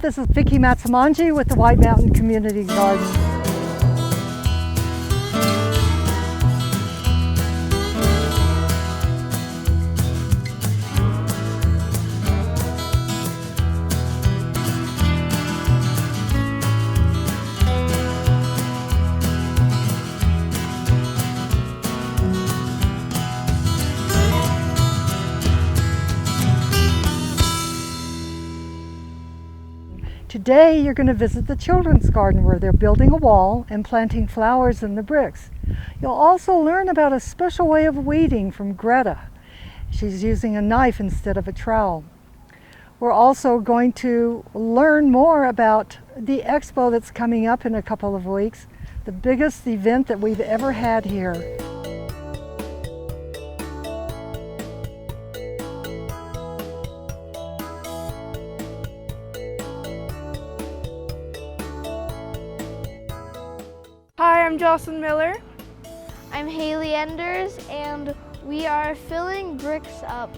This is Vicki Matsumanji with the White Mountain Community Garden. Today you're going to visit the children's garden where they're building a wall and planting flowers in the bricks. You'll also learn about a special way of weeding from Greta. She's using a knife instead of a trowel. We're also going to learn more about the expo that's coming up in a couple of weeks, the biggest event that we've ever had here. Hi, I'm Jocelyn Miller. I'm Haley Enders, and we are filling bricks up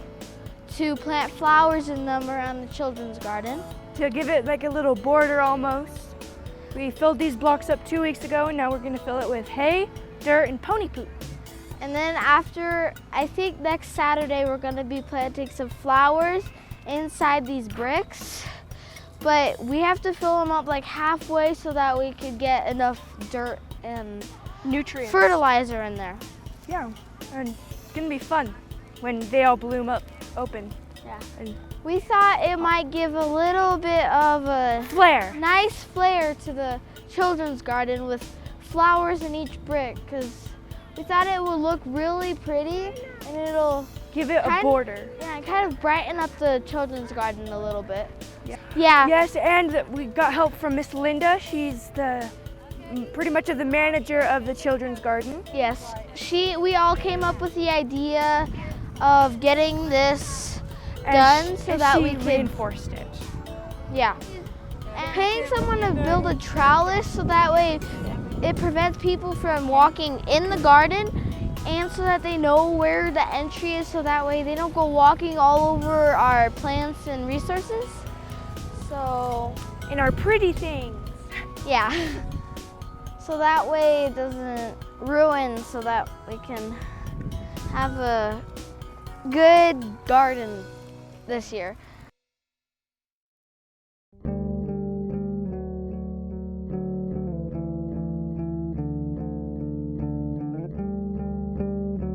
to plant flowers in them around the children's garden. To give it like a little border almost. We filled these blocks up 2 weeks ago, and now we're going to fill it with hay, dirt, and pony poop. And then after, I think next Saturday, we're going to be planting some flowers inside these bricks. But we have to fill them up like halfway so that we could get enough dirt and Nutrients. fertilizer in there. Yeah, and it's gonna be fun when they all bloom up open. Yeah. And We thought it might give a little bit of a flair. nice flair to the children's garden with flowers in each brick, because we thought it would look really pretty and it'll Give it a border. kind of brighten up the children's garden a little bit. Yeah. Yes, and we got help from Miss Linda. She's the pretty much the manager of the children's garden. Yes. We all came up with the idea of getting this done so that we could reinforced it. Yeah. And paying someone to build a trellis so that way it prevents people from walking in the garden, and so that they know where the entry is, so that way they don't go walking all over our plants and resources. So, And our pretty things. yeah. So that way it doesn't ruin, so that we can have a good garden this year.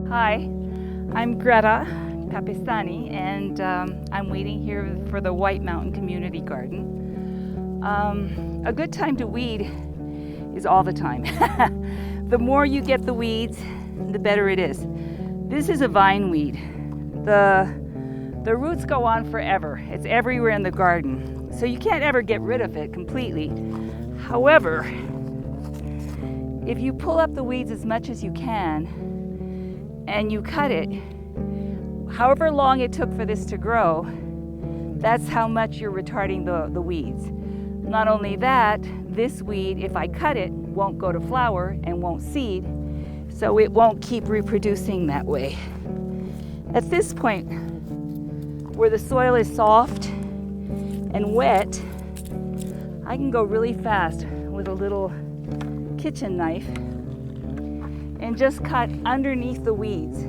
Hi, I'm Greta Papistani, and I'm waiting here for the White Mountain Community Garden. A good time to weed is all the time. The more you get the weeds, the better it is. This is a vine weed. The roots go on forever. It's everywhere in the garden, so you can't ever get rid of it completely. However, if you pull up the weeds as much as you can, and you cut it, however long it took for this to grow, that's how much you're retarding the weeds. Not only that, this weed, if I cut it, won't go to flower and won't seed, so it won't keep reproducing that way. At this point, where the soil is soft and wet, I can go really fast with a little kitchen knife and just cut underneath the weeds.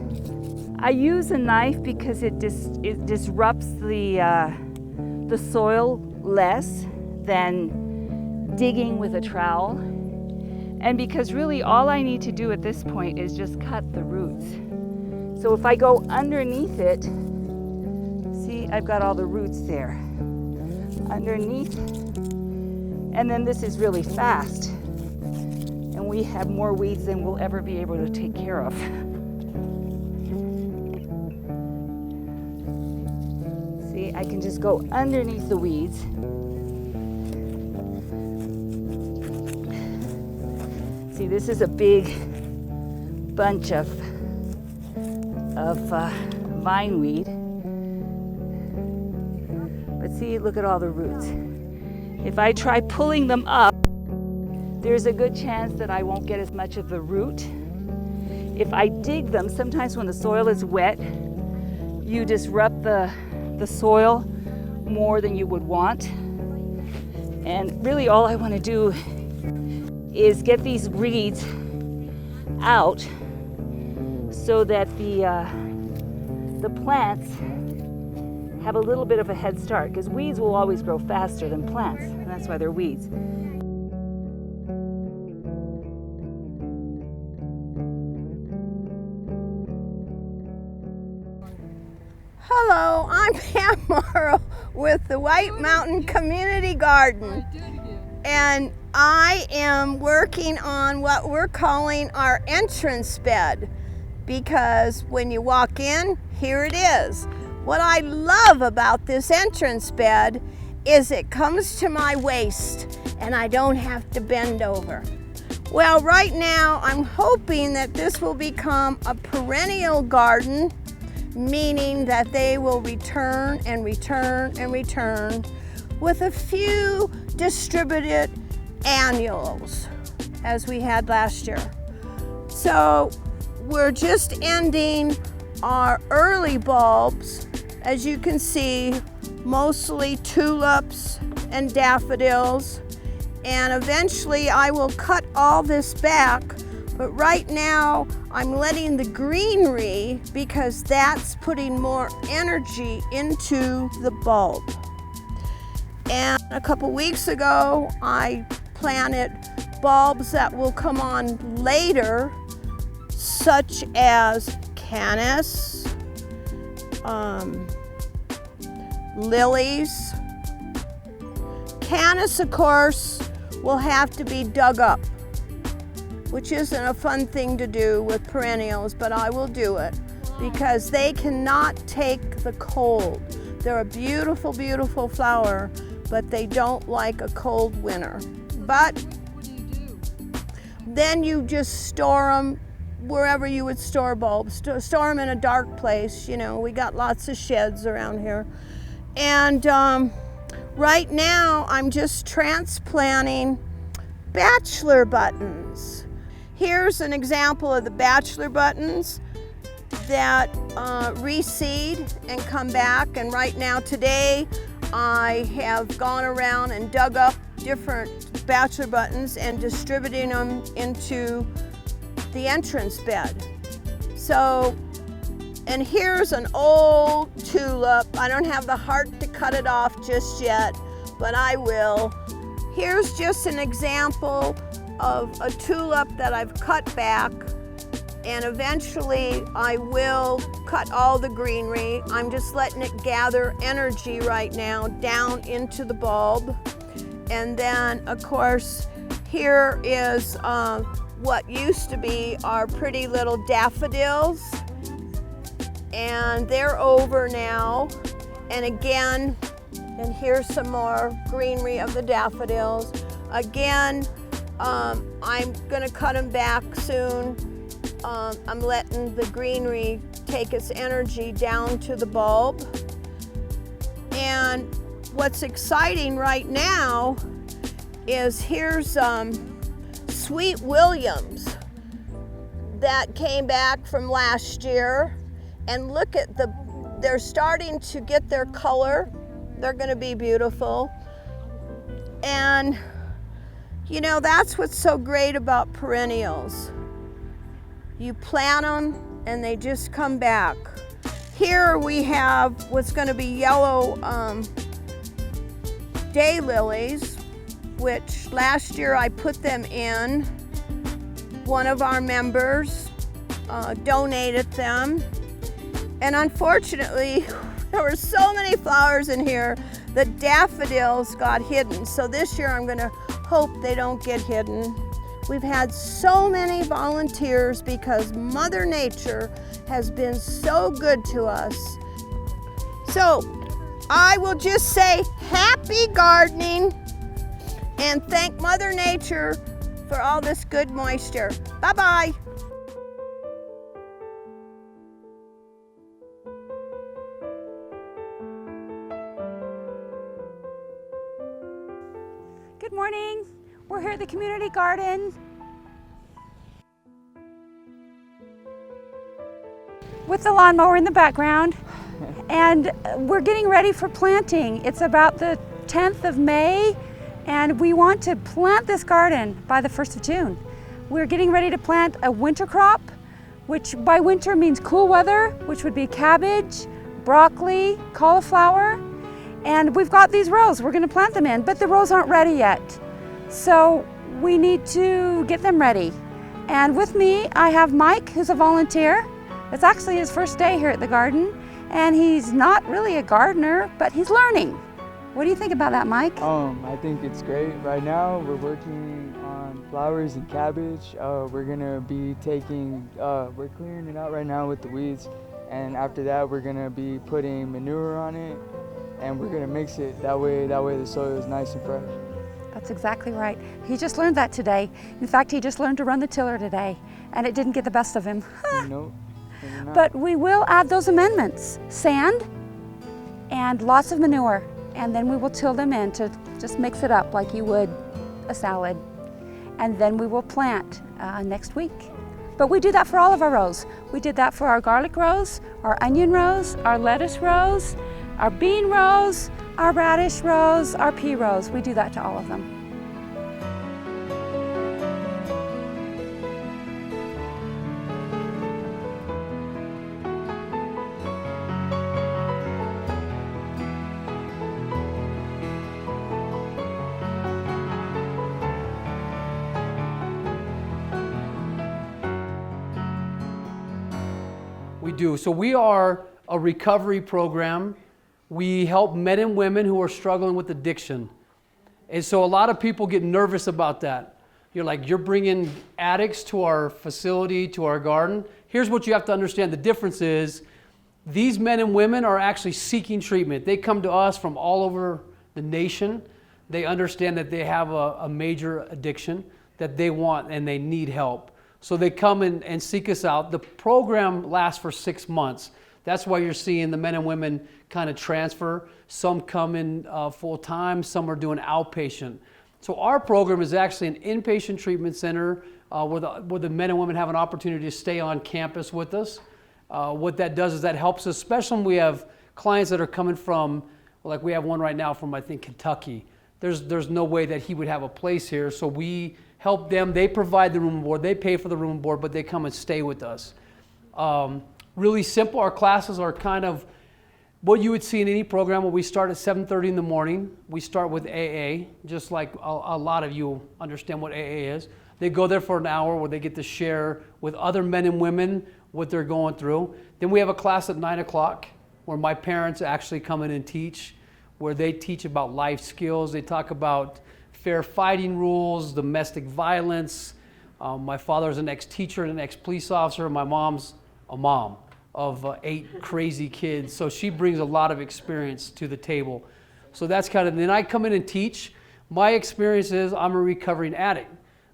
I use a knife because it disrupts the soil less than digging with a trowel, and because really all I need to do at this point is just cut the roots. So if I go underneath it, see, I've got all the roots there underneath, and then this is really fast. And we have more weeds than we'll ever be able to take care of. See, I can just go underneath the weeds. See, this is a big bunch of vine weed. But see, look at all the roots. If I try pulling them up, there's a good chance that I won't get as much of the root. If I dig them, sometimes when the soil is wet, you disrupt the soil more than you would want. And really all I want to do is get these weeds out so that the plants have a little bit of a head start, because weeds will always grow faster than plants, and that's why they're weeds. Hello, I'm Pam Morrow with the White Mountain Community Garden, and I am working on what we're calling our entrance bed, because when you walk in, here it is. What I love about this entrance bed is it comes to my waist and I don't have to bend over. Well, right now I'm hoping that this will become a perennial garden, meaning that they will return and return and return with a few distributed annuals as we had last year. So we're just ending our early bulbs. As you can see, mostly tulips and daffodils, and eventually I will cut all this back, but right now I'm letting the greenery, because that's putting more energy into the bulb. And a couple weeks ago I planted bulbs that will come on later, such as canis, lilies. Canis, of course, will have to be dug up, which isn't a fun thing to do with perennials, but I will do it because they cannot take the cold. They're a beautiful, beautiful flower, but they don't like a cold winter. But then you just store them wherever you would store bulbs. Store them in a dark place. You know, we got lots of sheds around here. And right now I'm just transplanting bachelor buttons. Here's an example of the bachelor buttons that reseed and come back. And right now today I have gone around and dug up different bachelor buttons and distributing them into the entrance bed. So, and here's an old tulip. I don't have the heart to cut it off just yet, but I will. Here's just an example of a tulip that I've cut back, and eventually I will cut all the greenery. I'm just letting it gather energy right now down into the bulb. And then, of course, here is what used to be our pretty little daffodils, and they're over now. And again, and here's some more greenery of the daffodils. Again, I'm gonna cut them back soon. I'm letting the greenery take its energy down to the bulb. And what's exciting right now is here's Sweet Williams that came back from last year, and look at they're starting to get their color. They're gonna be beautiful. And you know, that's what's so great about perennials. You plant them and they just come back. Here we have what's gonna be yellow daylilies, which last year I put them in. One of our members donated them. And unfortunately, there were so many flowers in here, the daffodils got hidden. So this year I'm gonna hope they don't get hidden. We've had so many volunteers because Mother Nature has been so good to us. So I will just say happy gardening and thank Mother Nature for all this good moisture. Bye-bye. Good morning. We're here at the community garden with the lawnmower in the background, and we're getting ready for planting. It's about the 10th of May, And we want to plant this garden by the 1st of June. We're getting ready to plant a winter crop, which by winter means cool weather, which would be cabbage, broccoli, cauliflower. And we've got these rows we're gonna plant them in, but the rows aren't ready yet. So we need to get them ready. And with me, I have Mike, who's a volunteer. It's actually his first day here at the garden, and he's not really a gardener, but he's learning. What do you think about that, Mike? I think it's great. Right now, we're working on flowers and cabbage. We're gonna be we're clearing it out right now with the weeds, and after that, we're gonna be putting manure on it, and we're gonna mix it. That way the soil is nice and fresh. That's exactly right. He just learned that today. In fact, he just learned to run the tiller today, and it didn't get the best of him. Nope. But we will add those amendments: sand and lots of manure, and then we will till them in to just mix it up like you would a salad. And then we will plant next week. But we do that for all of our rows. We did that for our garlic rows, our onion rows, our lettuce rows, our bean rows, our radish rows, our pea rows. We do that to all of them. We do. So we are a recovery program. We help men and women who are struggling with addiction. And so a lot of people get nervous about that. You're bringing addicts to our facility, to our garden. Here's what you have to understand. The difference is these men and women are actually seeking treatment. They come to us from all over the nation. They understand that they have a major addiction that they want and they need help. So they come and seek us out. The program lasts for 6 months. That's why you're seeing the men and women kind of transfer. Some come in full time, some are doing outpatient. So our program is actually an inpatient treatment center where the men and women have an opportunity to stay on campus with us. What that does is that helps us, especially when we have clients that are coming from, like we have one right now from, I think, Kentucky. There's no way that he would have a place here, so we help them. They provide the room and board, they pay for the room and board, but they come and stay with us. Really simple. Our classes are kind of what you would see in any program where we start at 7:30 in the morning. We start with AA, just like a lot of you understand what AA is. They go there for an hour where they get to share with other men and women what they're going through. Then we have a class at 9 o'clock where my parents actually come in and teach, where they teach about life skills. They talk about fair fighting rules, domestic violence. My father's an ex-teacher and an ex-police officer. My mom's a mom of 8 crazy kids. So she brings a lot of experience to the table. So that's kind of, then I come in and teach. My experience is I'm a recovering addict.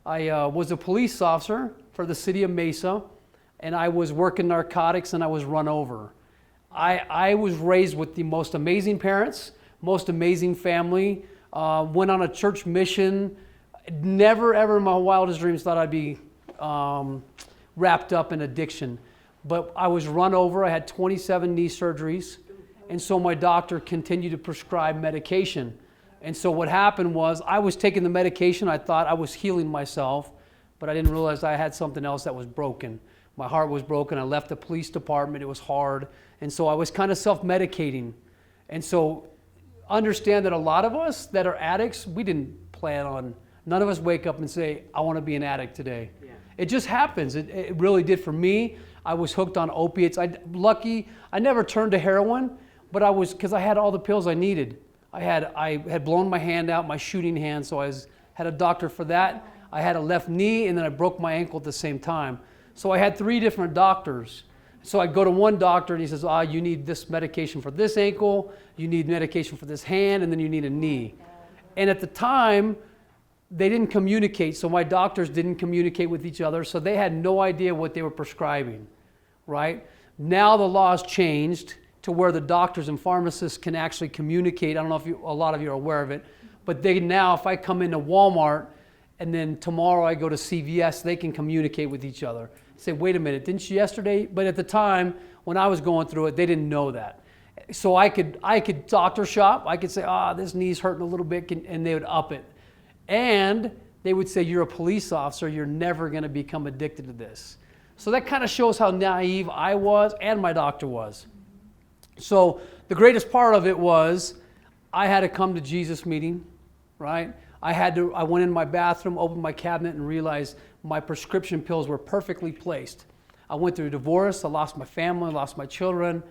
I was a police officer for the city of Mesa, and I was working narcotics and I was run over. I was raised with the most amazing parents, most amazing family, went on a church mission. Never ever in my wildest dreams thought I'd be wrapped up in addiction. But I was run over. I had 27 knee surgeries. And so my doctor continued to prescribe medication. And so what happened was I was taking the medication. I thought I was healing myself, but I didn't realize I had something else that was broken. My heart was broken. I left the police department. It was hard. And so I was kind of self-medicating. And so understand that a lot of us that are addicts, we didn't plan on, none of us wake up and say, I want to be an addict today. Yeah. It just happens. It really did for me. I was hooked on opiates. I never turned to heroin, but because I had all the pills I needed. I had blown my hand out, my shooting hand, so had a doctor for that. I had a left knee, and then I broke my ankle at the same time. So I had 3 different doctors. So I go to one doctor, and he says, you need this medication for this ankle, you need medication for this hand, and then you need a knee. And at the time, they didn't communicate, so my doctors didn't communicate with each other, so they had no idea what they were prescribing, right? Now the law's changed to where the doctors and pharmacists can actually communicate. I don't know if a lot of you are aware of it, but they now, if I come into Walmart and then tomorrow I go to CVS, they can communicate with each other. Say, wait a minute, didn't you yesterday? But at the time, when I was going through it, they didn't know that. So I could doctor shop. I could say, this knee's hurting a little bit, and they would up it. And they would say, you're a police officer, you're never going to become addicted to this. So that kind of shows how naive I was and my doctor was. So the greatest part of it was I had to come to Jesus meeting, right? I went in my bathroom, opened my cabinet, and realized my prescription pills were perfectly placed. I went through a divorce, I lost my family, lost my children,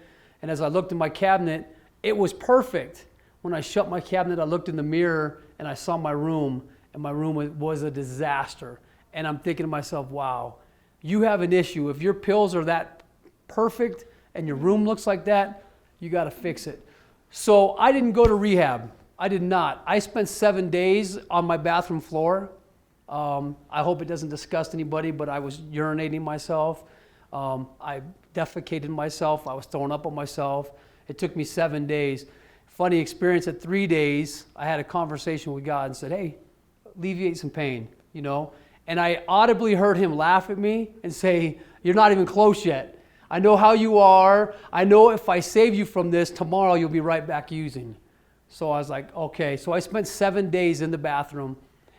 and as I looked in my cabinet, it was perfect. When I shut my cabinet, I looked in the mirror and I saw my room, and my room was a disaster. And I'm thinking to myself, wow, you have an issue. If your pills are that perfect and your room looks like that, you got to fix it. So I didn't go to rehab. I did not. I spent 7 days on my bathroom floor. I hope it doesn't disgust anybody, but I was urinating myself. I defecated myself. I was throwing up on myself. It took me 7 days. Funny experience, at 3 days, I had a conversation with God and said, hey, alleviate some pain, you know? And I audibly heard him laugh at me and say, you're not even close yet. I know how you are. I know if I save you from this, tomorrow you'll be right back using. So I was like, okay. So I spent 7 days in the bathroom,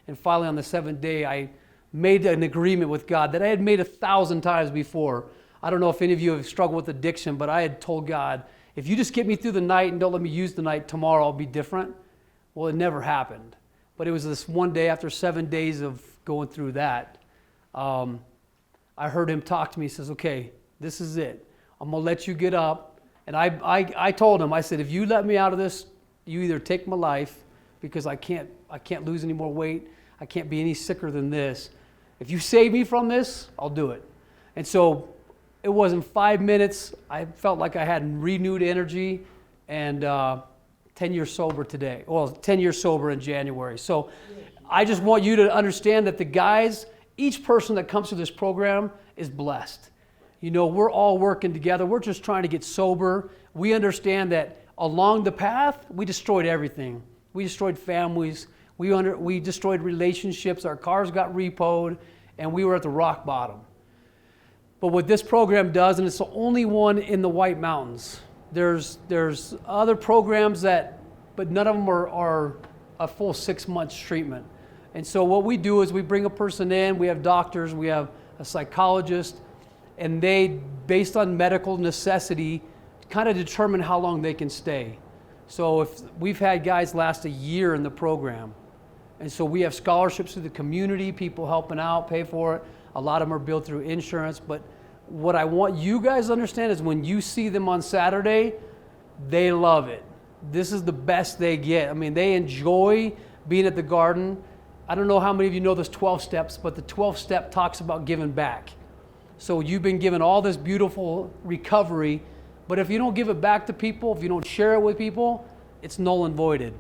and finally on the 7th day, I made an agreement with God that I had made 1,000 times before. I don't know if any of you have struggled with addiction, but I had told God, if you just get me through the night and don't let me use the night, tomorrow I'll be different. Well, it never happened. But it was this one day after 7 days of going through that, I heard him talk to me. He says, okay, this is it. I'm going to let you get up. And I told him, I said, if you let me out of this, you either take my life because I can't lose any more weight. I can't be any sicker than this. If you save me from this, I'll do it. And so it wasn't 5 minutes. I felt like I had renewed energy, and 10 years sober today. Well, 10 years sober in January. So I just want you to understand that the guys, each person that comes to this program is blessed. You know, we're all working together. We're just trying to get sober. We understand that along the path, we destroyed everything. We destroyed families. We destroyed relationships. Our cars got repoed, and we were at the rock bottom. But what this program does, and it's the only one in the White Mountains, there's other programs but none of them are a full 6 months treatment. And so what we do is we bring a person in, we have doctors, we have a psychologist, and they, based on medical necessity, kind of determine how long they can stay. So if we've had guys last a year in the program, and so we have scholarships through the community, people helping out, pay for it. A lot of them are billed through insurance, but what I want you guys to understand is when you see them on Saturday, they love it. This is the best they get. I mean, they enjoy being at the garden. I don't know how many of you know this 12 steps, but the 12th step talks about giving back. So you've been given all this beautiful recovery, but if you don't give it back to people, if you don't share it with people, it's null and voided.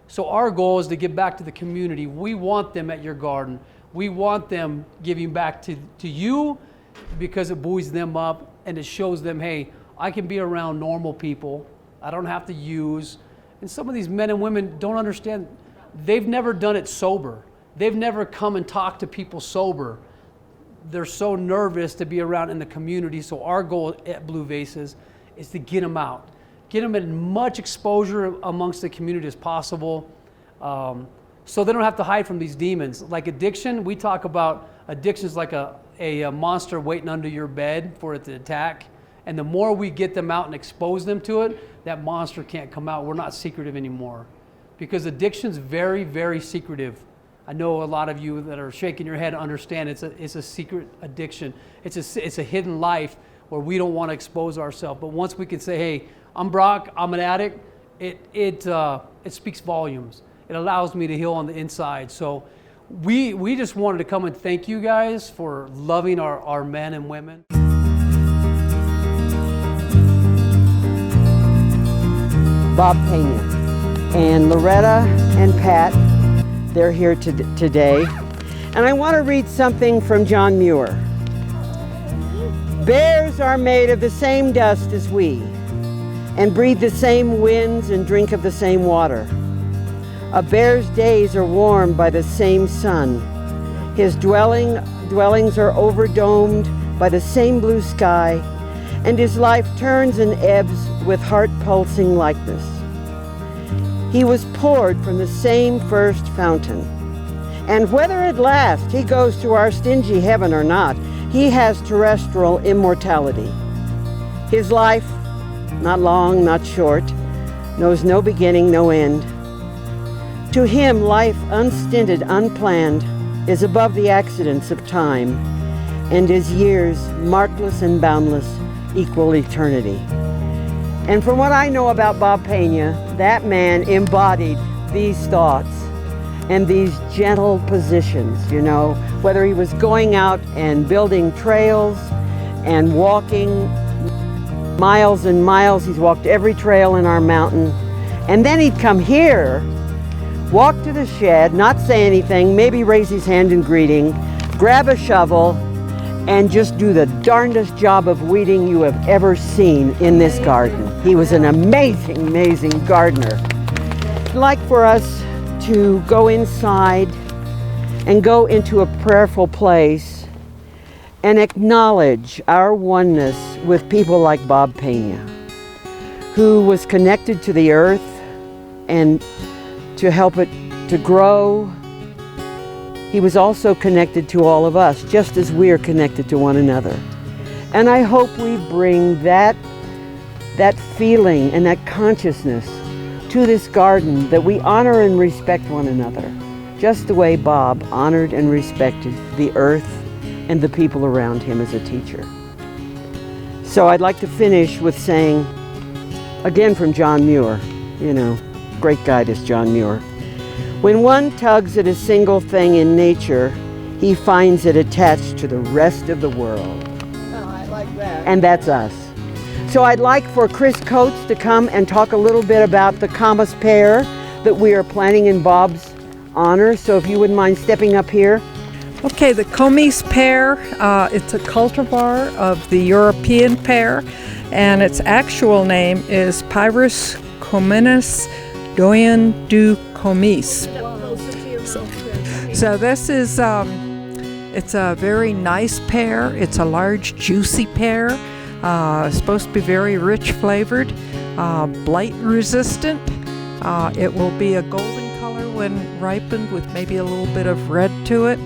So our goal is to give back to the community. We want them at your garden. We want them giving back to you because it buoys them up and it shows them, hey, I can be around normal people. I don't have to use. And some of these men and women don't understand. They've never done it sober. They've never come and talked to people sober. They're so nervous to be around in the community. So our goal at Blue Vases is to get them out. Get them in much exposure amongst the community as possible, so they don't have to hide from these demons. Like addiction, we talk about addictions like a monster waiting under your bed for it to attack. And the more we get them out and expose them to it, that monster can't come out. We're not secretive anymore. Because addiction's very, very secretive. I know a lot of you that are shaking your head understand it's a secret addiction. It's a hidden life where we don't want to expose ourselves. But once we can say, hey, I'm Brock, I'm an addict, it speaks volumes. It allows me to heal on the inside. So we just wanted to come and thank you guys for loving our men and women. Bob Pena and Loretta and Pat, they're here today. And I want to read something from John Muir. Bears are made of the same dust as we, and breathe the same winds and drink of the same water. A bear's days are warmed by the same sun. His dwellings are overdomed by the same blue sky, and his life turns and ebbs with heart-pulsing likeness. He was poured from the same first fountain. And whether at last he goes to our stingy heaven or not, he has terrestrial immortality. His life, not long, not short, knows no beginning, no end. To him, life unstinted, unplanned, is above the accidents of time, and his years, markless and boundless, equal eternity. And from what I know about Bob Pena, that man embodied these thoughts and these gentle positions, you know, whether he was going out and building trails and walking miles and miles. He's walked every trail in our mountain. And then he'd come here, walk to the shed, not say anything, maybe raise his hand in greeting, grab a shovel, and just do the darndest job of weeding you have ever seen in this garden. He was an amazing, amazing gardener. I'd like for us to go inside and go into a prayerful place and acknowledge our oneness with people like Bob Pena, who was connected to the earth and to help it to grow. He was also connected to all of us, just as we are connected to one another. And I hope we bring that feeling and that consciousness to this garden, that we honor and respect one another, just the way Bob honored and respected the earth and the people around him as a teacher. So I'd like to finish with saying, again from John Muir, you know, great guy this John Muir. When one tugs at a single thing in nature, he finds it attached to the rest of the world. Oh, I like that. And that's us. So I'd like for Chris Coates to come and talk a little bit about the camas pear that we are planting in Bob's honor. So if you wouldn't mind stepping up here. Okay, the Comes pear, it's a cultivar of the European pear, and its actual name is Pyrus communis Doyen du Comis. So this is, it's a very nice pear. It's a large, juicy pear. Supposed to be very rich flavored, blight resistant. It will be a golden color when ripened with maybe a little bit of red to it.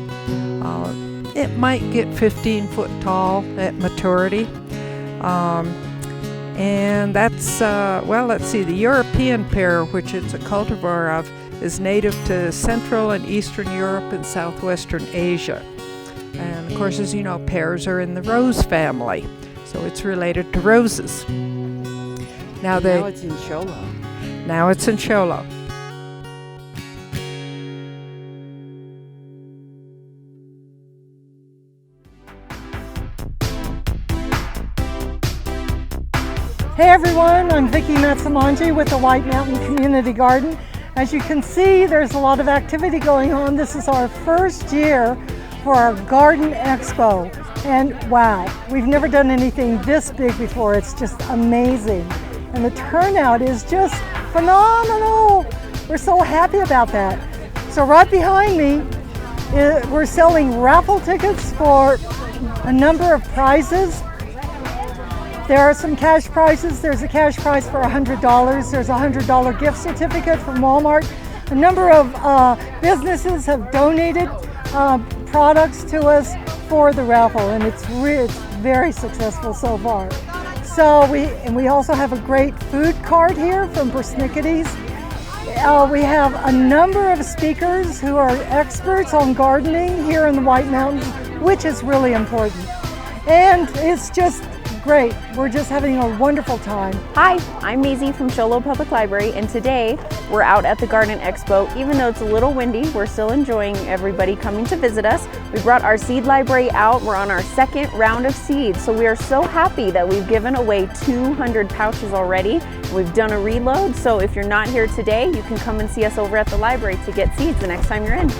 It might get 15 foot tall at maturity. And that's, well, let's see, the European pear, which it's a cultivar of, is native to Central and Eastern Europe and Southwestern Asia. And of course, as you know, pears are in the rose family, so it's related to roses. Now it's in Cholo. Now it's in Cholo. Hey everyone, I'm Vicki Matsumanji with the White Mountain Community Garden. As you can see, there's a lot of activity going on. This is our first year for our Garden Expo. And wow, we've never done anything this big before. It's just amazing. And the turnout is just phenomenal. We're so happy about that. So right behind me, we're selling raffle tickets for a number of prizes. There are some cash prizes. There's a cash prize for $100. There's a $100 gift certificate from Walmart. A number of businesses have donated products to us for the raffle, and it's very successful so far. So we also have a great food cart here from Persnickety's. We have a number of speakers who are experts on gardening here in the White Mountains, which is really important. And it's just great. We're just having a wonderful time. Hi, I'm Maisie from Cholo Public Library, and today we're out at the Garden Expo. Even though it's a little windy, we're still enjoying everybody coming to visit us. We brought our seed library out. We're on our second round of seeds, so we are so happy that we've given away 200 pouches already. We've done a reload, so if you're not here today, you can come and see us over at the library to get seeds the next time you're in.